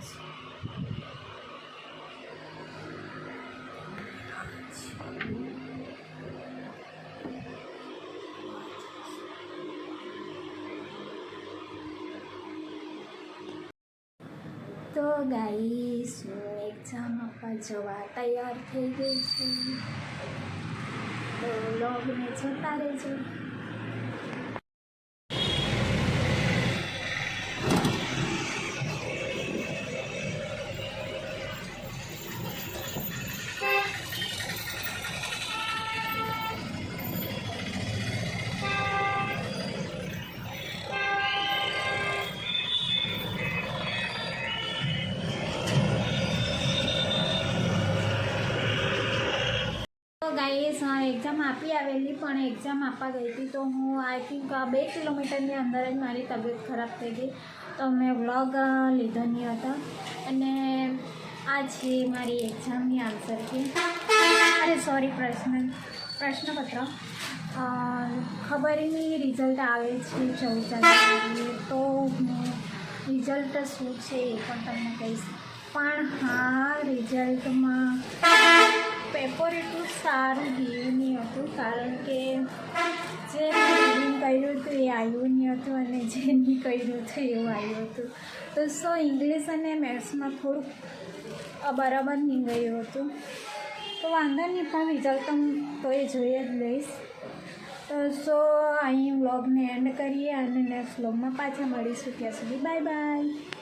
તો ગાઈસ હું એક્ઝામ આપવા જવા તૈયાર થઈ ગઈ છું, તો વ્લોગને જોતા રહેજો. ગાઈસ એક્ઝામ આપી આવેલી, પણ એક્ઝામ આપવા ગઈ હતી તો હું આઈ થિંક 2 કિલોમીટરની અંદર જ મારી તબિયત ખરાબ થઈ ગઈ, તો મેં વ્લોગ લીધો નહીં હતો. અને આ છે મારી એક્ઝામની આન્સર કી, અરે સોરી પ્રશ્નપત્ર. ખબર નહીં રિઝલ્ટ આવે છે 14 તારીખે, તો હું રિઝલ્ટ શું છે એ પણ તમને કહીશ. પણ હા, રિઝલ્ટમાં પેપર એટલું સારું ગયું નહીં હતું, કારણ કે જે રીડિંગ કર્યું હતું એ આવ્યું નહીં હતું અને જે નહીં કર્યું હતું એવું આવ્યું હતું. તો ઇંગ્લિશ અને મેથ્સમાં થોડુંક બરાબર નહીં ગયું હતું, તો વાંધો નહીં, પણ રિઝલ્ટ તો એ જોઈ જ લઈશ. તો અહીં વ્લોગને એન્ડ કરીએ અને નેક્સ્ટ વ્લોગમાં પાછા મળીશું. ત્યાં સુધી બાય બાય.